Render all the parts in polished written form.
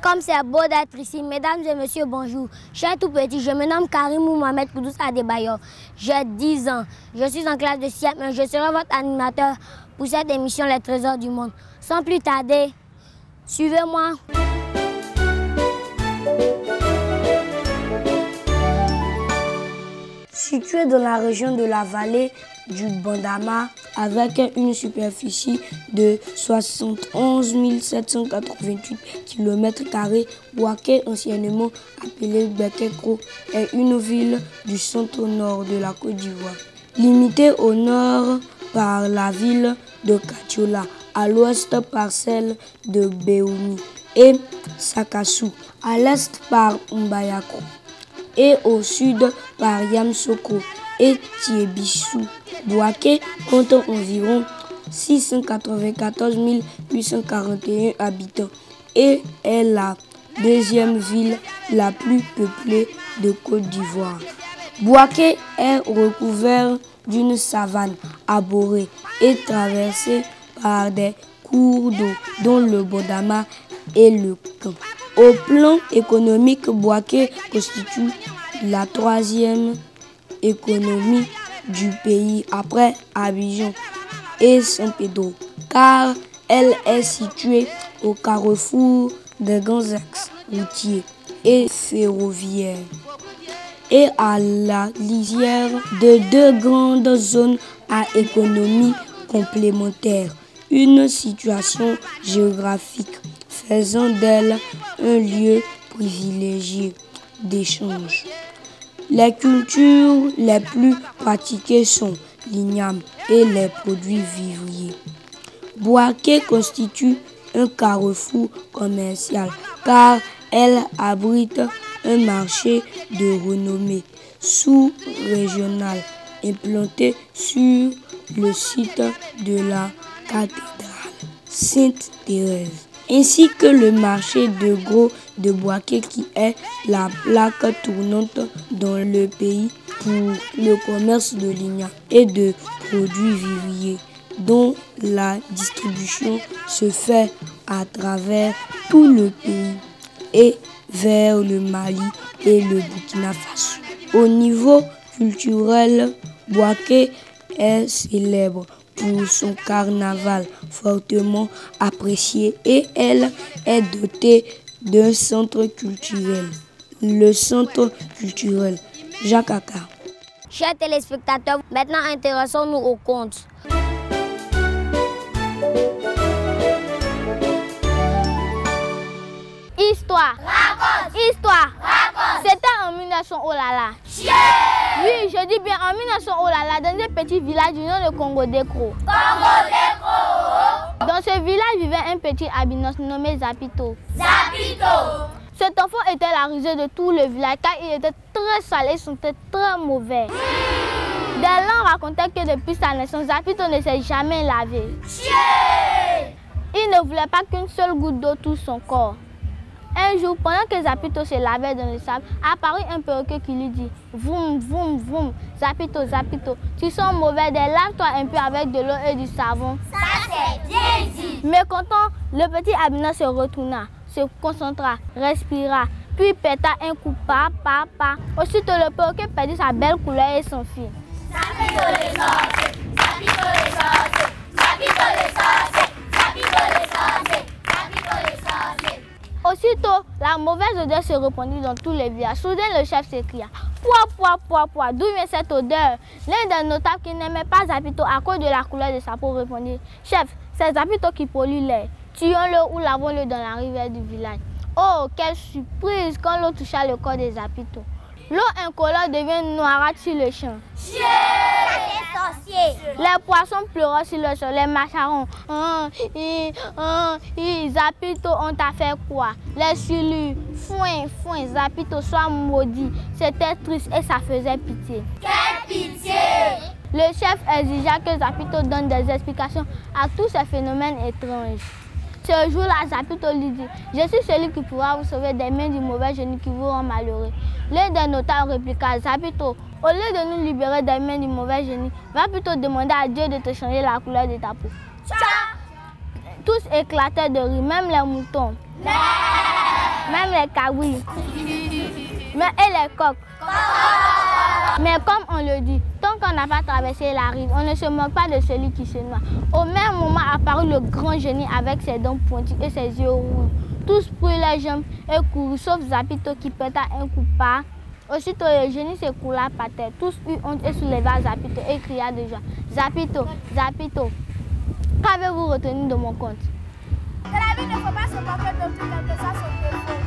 Comme c'est beau d'être ici, mesdames et messieurs, bonjour. Je suis un tout petit, je me nomme Karimou Mohamed Koudous Adebayor. J'ai 10 ans. Je suis en classe de 7, mais je serai votre animateur pour cette émission Les Trésors du Monde. Sans plus tarder, suivez-moi. Situé dans la région de la vallée du Bandama, avec une superficie de 71 788 km², Bouaké, anciennement appelé Bekekro, est une ville du centre-nord de la Côte d'Ivoire. Limitée au nord par la ville de Katiola, à l'ouest par celle de Béoumi et Sakassou, à l'est par Mbayako et au sud par Yamsoko et Tiebissou. Bouaké compte environ 694 841 habitants et est la deuxième ville la plus peuplée de Côte d'Ivoire. Bouaké est recouvert d'une savane arborée et traversé par des cours d'eau dont le Bandama et le Camp. Au plan économique, Bouaké constitue la troisième économie du pays après Abidjan et San Pedro, car elle est située au carrefour des grands axes routiers et ferroviaires et à la lisière de deux grandes zones à économie complémentaire, une situation géographique faisant d'elle un lieu privilégié d'échange. Les cultures les plus pratiquées sont l'igname et les produits vivriers. Bouaké constitue un carrefour commercial car elle abrite un marché de renommée sous-régional implanté sur le site de la cathédrale Sainte-Thérèse, ainsi que le marché de gros de Bouaké qui est la plaque tournante dans le pays pour le commerce de l'igname et de produits vivriers dont la distribution se fait à travers tout le pays et vers le Mali et le Burkina Faso. Au niveau culturel, Bouaké est célèbre pour son carnaval fortement apprécié et elle est dotée d'un centre culturel, le centre culturel Jakaka. Chers téléspectateurs, maintenant intéressons-nous au conte. Histoire. Raconte. Histoire. Raconte. C'était en 1900, oh là là. Oui, je dis bien en 1900, oh là là, dans un petit village du nom de Congo-Dekro. Dans ce village vivait un petit albinos nommé Zapito. Cet enfant était la risée de tout le village car il était très sale et sentait très mauvais. Des gens racontaient que depuis sa naissance, Zapito ne s'est jamais lavé. Il ne voulait pas qu'une seule goutte d'eau touche son corps. Un jour, pendant que Zapito se lavait dans le sable, apparut un perroquet qui lui dit « Vroom, vroom, vroom, Zapito, Zapito, tu sens mauvais, lave-toi un peu avec de l'eau et du savon. » Ça c'est bien dit. Mécontent, le petit albinos se retourna, se concentra, respira, puis péta un coup pas. Aussitôt, le perroquet perdit sa belle couleur et s'enfuit. Zapito les sorciers, Zapito les sorciers, Zapito les sorciers, Zapito les sorciers, Zapito les sorciers. Aussitôt, la mauvaise odeur se répandit dans tous les villages. Soudain, le chef s'écria « Pouah, d'où vient cette odeur ?» L'un des notables qui n'aimait pas Zapito à cause de la couleur de sa peau répondit « Chef, c'est Zapito qui pollue l'air. Tuons-le ou lavons-le dans la rivière du village. » Oh, quelle surprise quand l'eau toucha le corps de Zapito. L'eau incolore devient noirâtre sur le champ. Les poissons pleurant sur le sol, les macarons. Zapito, on t'a fait quoi? Les silures, foin, Zapito, sois maudit. C'était triste et ça faisait pitié. Quelle pitié! Le chef exigea que Zapito donne des explications à tous ces phénomènes étranges. Ce jour-là, Zapito lui dit « Je suis celui qui pourra vous sauver des mains du mauvais génie qui vous rend malheureux. » L'un des notables répliqua « Zapito, au lieu de nous libérer des mains du mauvais génie, va plutôt demander à Dieu de te changer la couleur de ta peau. » Tous éclataient de rire, même les moutons. les cabris. Mais et les coqs. Mais comme on le dit, tant qu'on n'a pas traversé la rive, on ne se moque pas de celui qui se noie. Au même moment apparut le grand génie avec ses dents pointues et ses yeux rouges. Tous prirent les jambes et coururent, sauf Zapito qui peta un coup pas. Aussitôt le génie s'écroula par terre. Tous eurent honte et souleva Zapito et cria de joie. Zapito, Zapito, qu'avez-vous retenu de mon conte? Dans la vie, il ne faut pas se moquer de tout, quel que soit son défaut.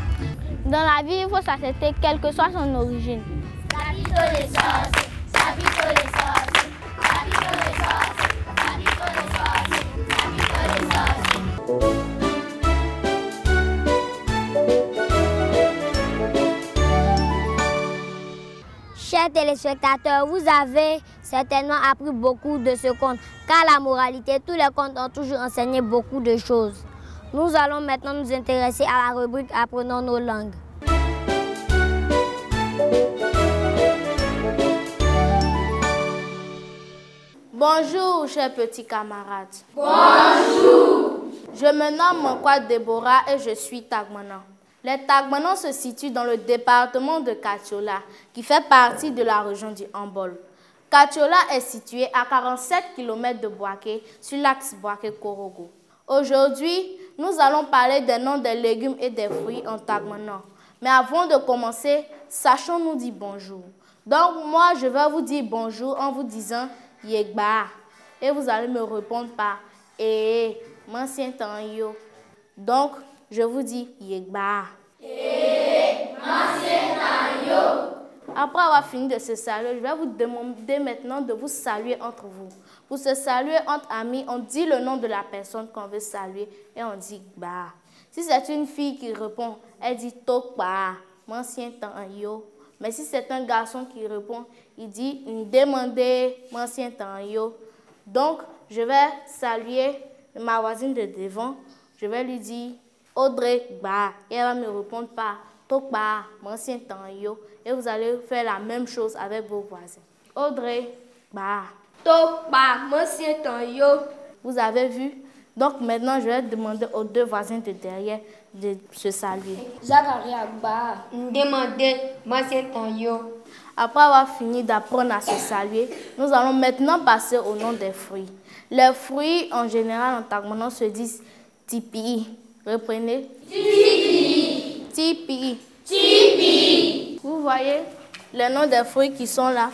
Dans la vie, il faut s'accepter quelle que soit son origine. Zapito les sorciers, Zapito les sorciers, Zapito les sorciers, Zapito les sorciers, Zapito les sorciers. Chers téléspectateurs, vous avez certainement appris beaucoup de ce conte, car la moralité, tous les contes ont toujours enseigné beaucoup de choses. Nous allons maintenant nous intéresser à la rubrique Apprenons nos langues. Bonjour, chers petits camarades. Bonjour. Je me nomme Monkwa Deborah et je suis Tagmanan. Les Tagmanans se situent dans le département de Katiola, qui fait partie de la région du Hambol. Katiola est situé à 47 km de Boaké, sur l'axe Boaké-Korogo. Aujourd'hui, nous allons parler des noms des légumes et des fruits en Tagmanan. Mais avant de commencer, sachons-nous dire bonjour. Donc moi, je vais vous dire bonjour en vous disant Yegba. Et vous allez me répondre par Mansien Tanyo. Donc, je vous dis Yegba. Mansien Tanyo. Après avoir fini de se saluer, je vais vous demander maintenant de vous saluer entre vous. Pour se saluer entre amis, on dit le nom de la personne qu'on veut saluer et on dit Gba. Si c'est une fille qui répond, elle dit Tokba, Mansien Tanyo. Mais si c'est un garçon qui répond, il dit Ndemande, Mansien Tanyo. Donc, je vais saluer ma voisine de devant. Je vais lui dire Audrey Gba. Et elle va me répondre par Tokba, Mansien Tanyo. Et vous allez faire la même chose avec vos voisins. Audrey Gba. Tokba, Mansien Tanyo. Vous avez vu? Donc maintenant, je vais demander aux deux voisins de derrière de se saluer. Zachary Agba, Ndemande, Mansien Tanyo. Après avoir fini d'apprendre à se saluer, nous allons maintenant passer au nom des fruits. Les fruits, en général, en Tagmanan, se disent tipi. Reprenez. Tipi. Tipi. Tipi. Vous voyez les noms des fruits qui sont là.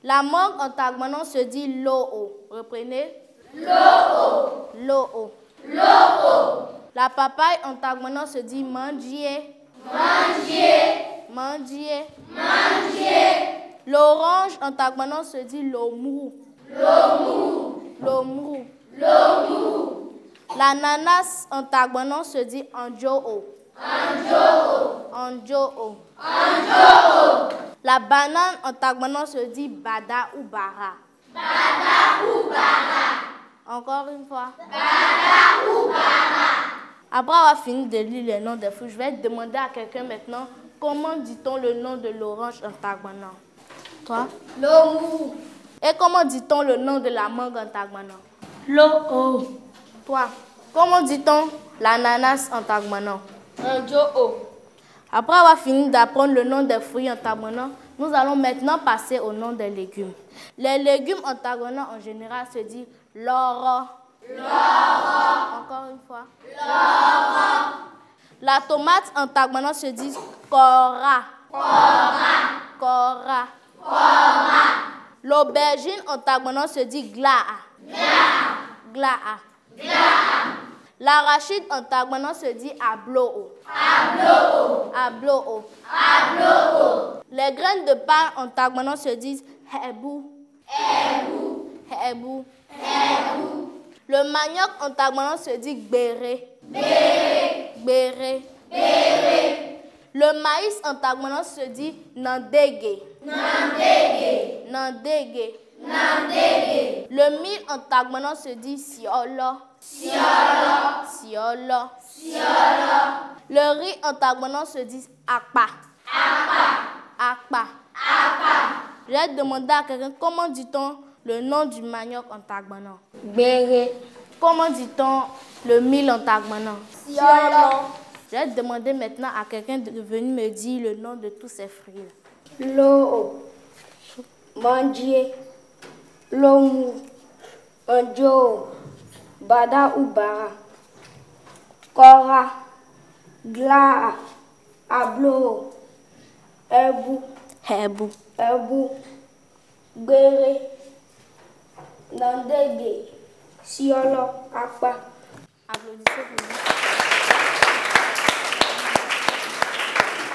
La mangue en Tagmanan se dit lo'o. Reprenez. Lo'o. Lo'o. Lo'o. La papaye en Tagmanan se dit mandier. Mandier. Mandier. Mandier. L'orange en Tagmanan se dit lomou. Lomou. Lomou. Lomou. L'ananas en Tagmanan se dit anjo'o. Anjo'o. Anjo'o. Anjo'o. La banane en Tagmanan se dit bada ou bara. Bada ou bara. Encore une fois. Bada ou bara. Après avoir fini de lire les noms des fruits, je vais demander à quelqu'un maintenant comment dit-on le nom de l'orange en Tagmanan. Toi? Lomou. Et comment dit-on le nom de la mangue en Tagmanan? Lo'o. Toi? Comment dit-on l'ananas en Tagmanan? Anjo'o. Après avoir fini d'apprendre le nom des fruits en Tagmanan, nous allons maintenant passer au nom des légumes. Les légumes en Tagmanan en général se disent loro. Loro. Encore une fois. Loro. La tomate en Tagmanan se dit kora. Kora. Kora. Kora. L'aubergine en Tagmanan se dit glaa. Glaa. Glaa. Glaa. L'arachide en Tagmanan se dit ablo'o. Ablo'o. Ablo'o. Ablo'o. Les graines de pain en Tagmanan se disent hebou. Hebou. Hebou. Hebou. Le manioc en Tagmanan se dit gbéré. Gbéré. Gbéré. Gbéré. Le maïs en Tagmanan se dit nandégué. Nandégué. Nandégué. Nandégué. Le mil en Tagmanan se dit siolo. Siolo. Siolo. Siolo. Le riz en Tagmanan se dit akpa. Akpa. Akpa. Akpa. Je vais demander à quelqu'un comment dit-on le nom du manioc en Tagmanan. Béré. Comment dit-on le mil en Tagmanan? Siolo. Je vais demander maintenant à quelqu'un de venir me dire le nom de tous ces fruits. Lo, mandier, lomu, anjo, bada ou bara, kora, gla, ablo, ebu, gbere, nandege, siolo, akpa. Applaudissez pour lui.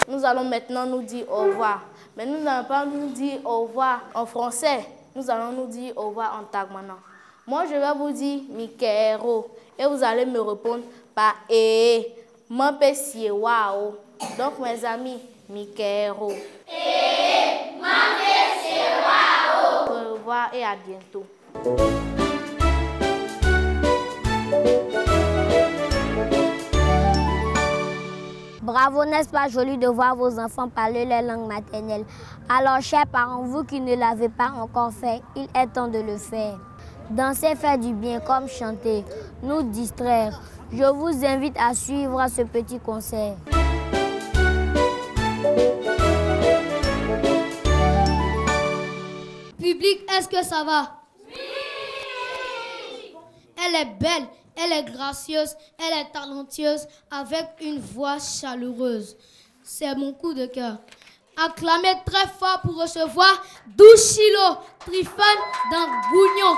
Nous allons maintenant nous dire au revoir. Mais nous n'allons pas nous dire au revoir en français. Nous allons nous dire au revoir en tagmana. Moi, je vais vous dire Mikero. Et vous allez me répondre par Mampesiewa. Donc, mes amis, Mikero. Mampesiewa. Au revoir et à bientôt. Bravo, n'est-ce pas joli de voir vos enfants parler leur langue maternelle? Alors, chers parents, vous qui ne l'avez pas encore fait, il est temps de le faire. Danser fait du bien comme chanter, nous distraire. Je vous invite à suivre ce petit concert. Public, est-ce que ça va? Oui! Elle est belle. Elle est gracieuse, elle est talentueuse, avec une voix chaleureuse. C'est mon coup de cœur. Acclamez très fort pour recevoir Douchilo Trifan d'Angougnon.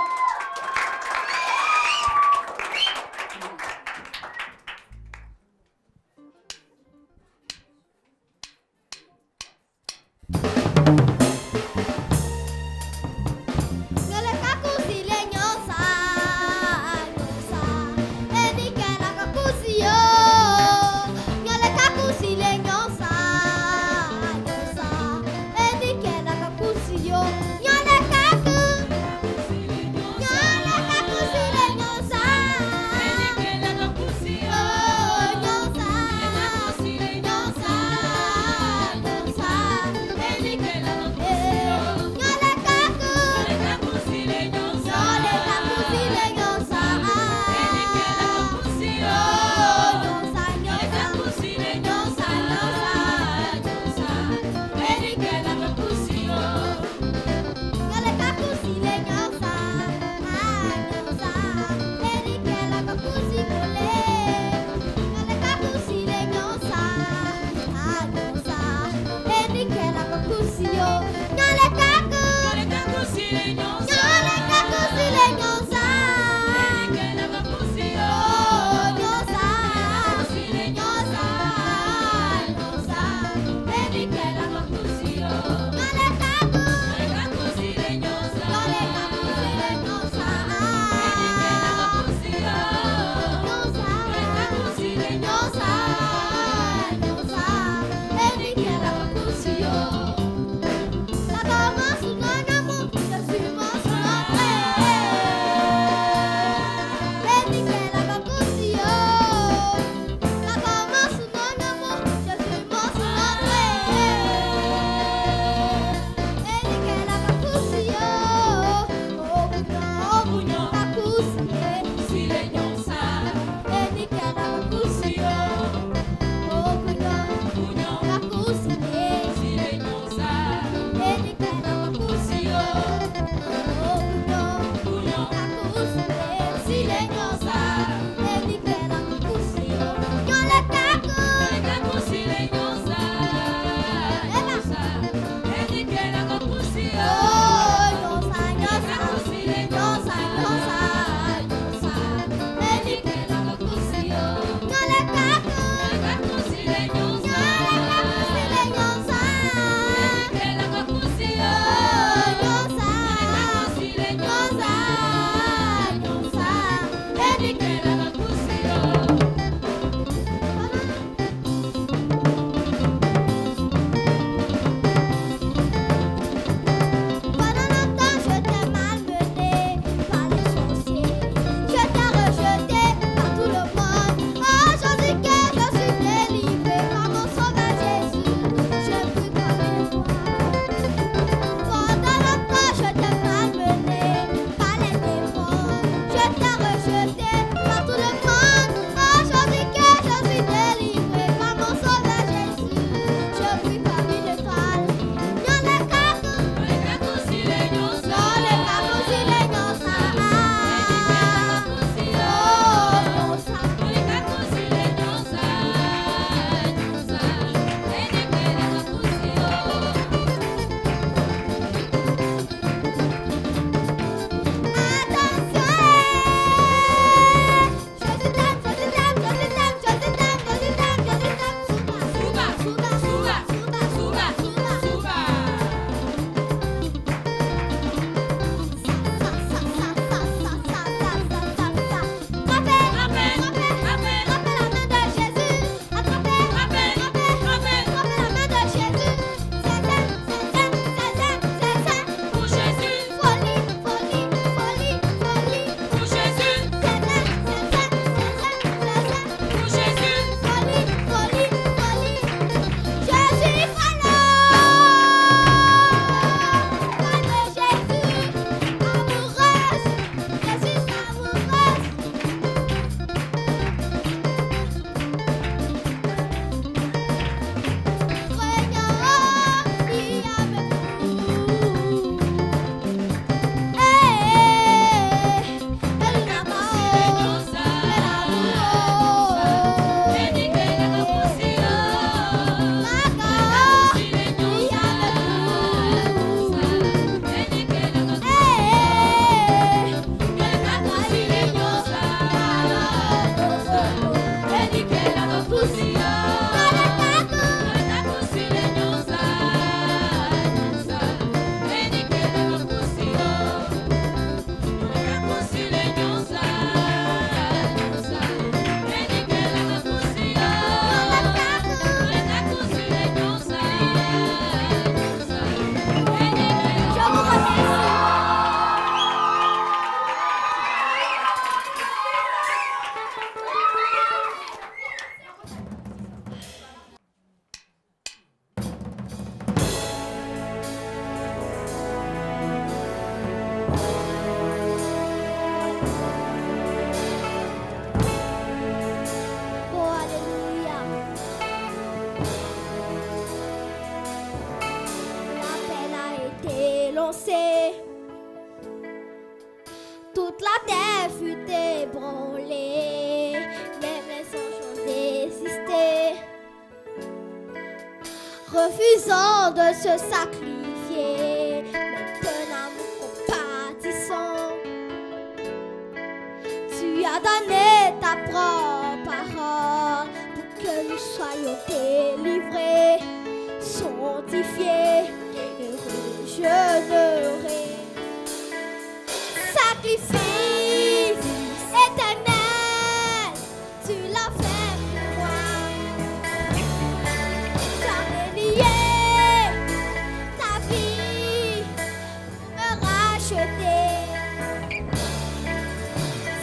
refusant de se sacrifier, mais d'un amour compatissant. Tu as donné ta propre parole pour que nous soyons délivrés, sanctifiés, heureux, jeûnerés. Sacrifice éternel, tu l'as fait pour moi. Tu as délié ta vie pour me racheter.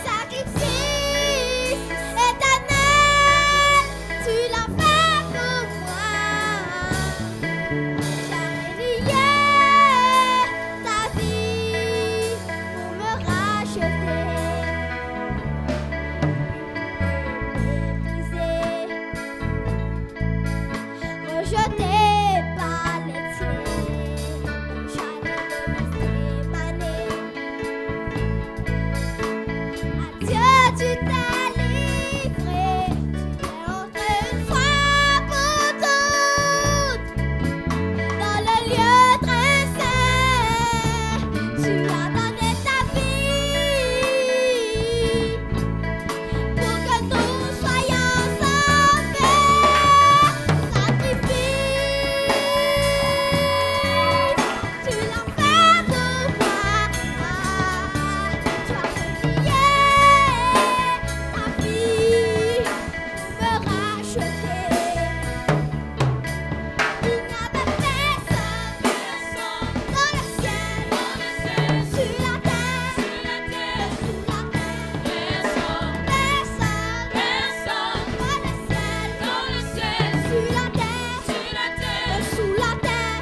Sacrifice éternel, tu l'as fait pour moi. Tu as délié ta vie pour me racheter. Rejeté par les tiens, j'allais rester mané. Adieu, tu t'es livré, tu es entré une fois pour toutes dans le lieu très saint. Tu as donné ta vie pour que nous soyons sauvés. Sacrifice, tu l'as fait pour moi. Tu as payé ta vie pour me racheter. Il n'y avait personne dans le ciel, sur la terre, et sous la terre. Personne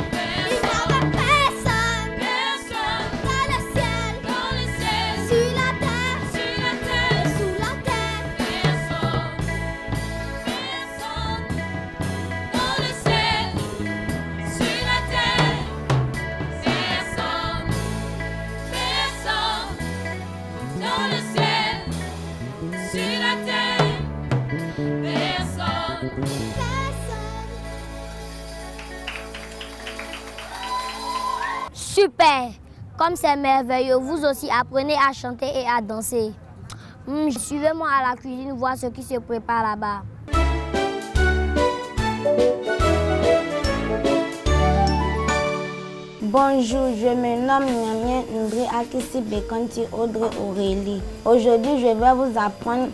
dans le ciel, sur la terre, et sous la terre. Il n'y avait personne dans le ciel, sur la terre, et sous la terre. Super! Comme c'est merveilleux, vous aussi apprenez à chanter et à danser. Suivez-moi à la cuisine, voir ce qui se prépare là-bas. Bonjour, je me nomme Niamien Ndri Akissi Bekanti Audrey Aurélie. Aujourd'hui, je vais vous apprendre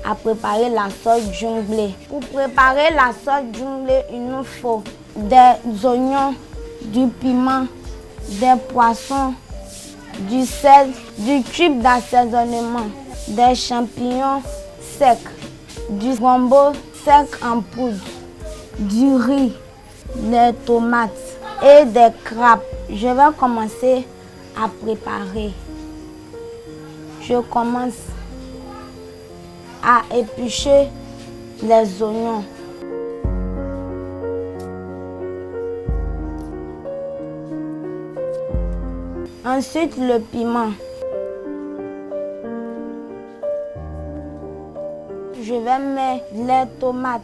à préparer la sauce junglée. Pour préparer la sauce junglée, il nous faut des oignons, du piment, des poissons, du sel, du cube d'assaisonnement, des champignons secs, du gombo sec en poudre, du riz, des tomates et des crabes. Je vais commencer à préparer. Je commence à éplucher les oignons. Ensuite, le piment. Je vais mettre les tomates.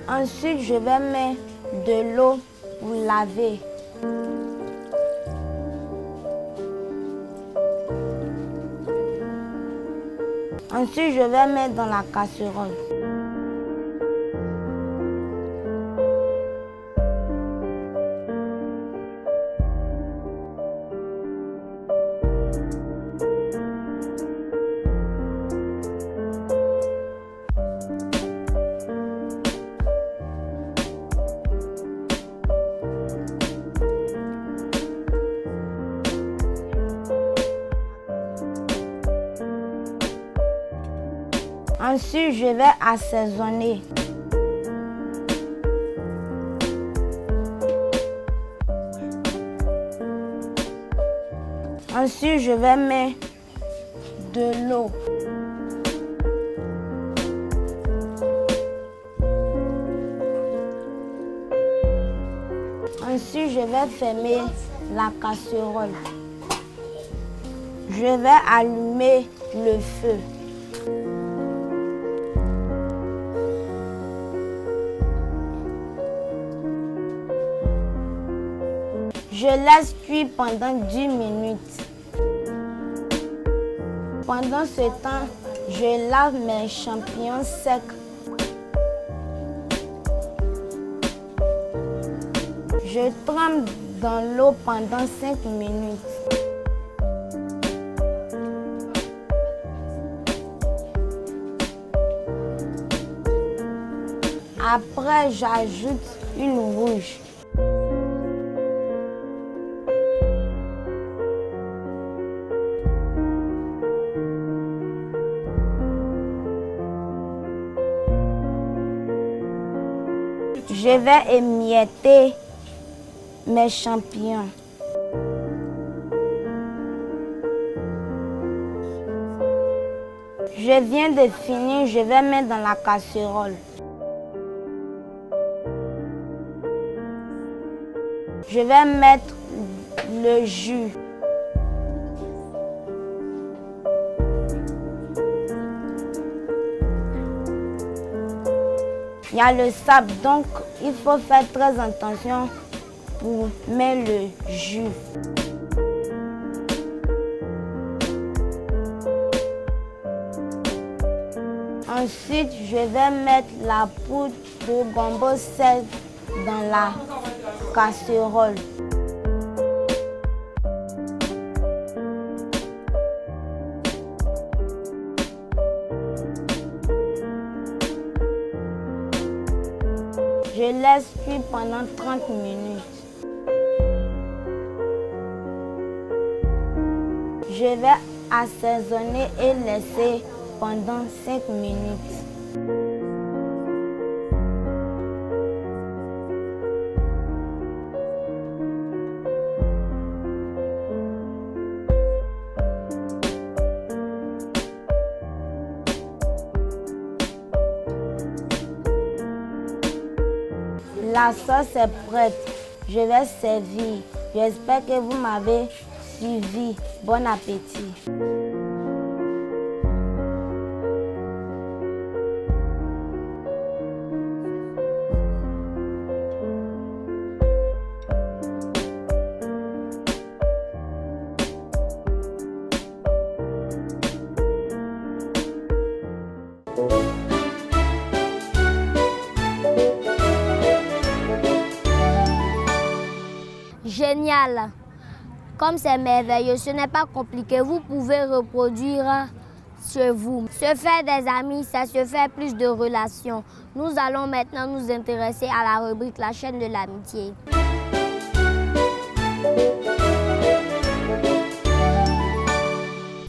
Ensuite, je vais mettre de l'eau pour laver. Ensuite, je vais mettre dans la casserole. Ensuite, je vais assaisonner. Ensuite, je vais mettre de l'eau. Ensuite, je vais fermer la casserole. Je vais allumer le feu. Je laisse cuire pendant 10 minutes. Pendant ce temps, je lave mes champignons secs. Je trempe dans l'eau pendant 5 minutes. Après, j'ajoute une rouge. Je vais émietter mes champignons. Je viens de finir, je vais mettre dans la casserole. Je vais mettre le jus. Il y a le sable, donc il faut faire très attention pour mettre le jus. Ensuite, je vais mettre la poudre de gombo sel dans la casserole. Je laisse cuire pendant 30 minutes. Je vais assaisonner et laisser pendant 5 minutes. La sauce est prête. Je vais servir. J'espère que vous m'avez suivi. Bon appétit. Génial! Comme c'est merveilleux, ce n'est pas compliqué, vous pouvez reproduire chez vous. Se faire des amis, ça se fait plus de relations. Nous allons maintenant nous intéresser à la rubrique La chaîne de l'amitié.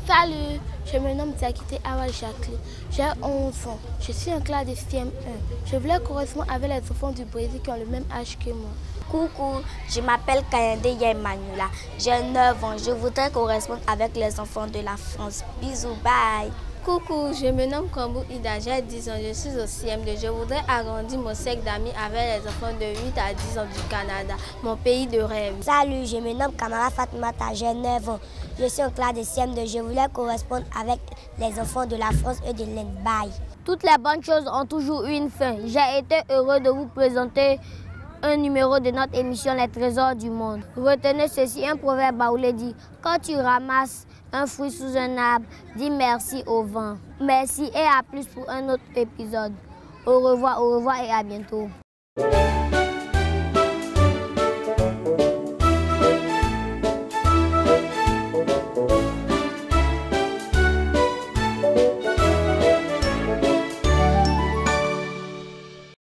Salut, je me nomme Diakité Awal Jacqueline. J'ai 11 ans. Je suis en classe de CM1. Je voulais correspondre avec les enfants du Brésil qui ont le même âge que moi. Coucou, je m'appelle Kayende Yemmanuela. J'ai 9 ans. Je voudrais correspondre avec les enfants de la France. Bisous, bye. Coucou, je me nomme Kambou Ida, j'ai 10 ans, je suis au CM2. Je voudrais agrandir mon cercle d'amis avec les enfants de 8 à 10 ans du Canada, mon pays de rêve. Salut, je me nomme Kamara Fatmata, j'ai 9 ans. Je suis en classe de CM2. Je voulais correspondre avec les enfants de la France et de l'Inde. Bye. Toutes les bonnes choses ont toujours eu une fin. J'ai été heureux de vous présenter un numéro de notre émission Les Trésors du Monde. Retenez ceci, un proverbe baoulé dit: quand tu ramasses un fruit sous un arbre, dis merci au vent. Merci et à plus pour un autre épisode. Au revoir et à bientôt.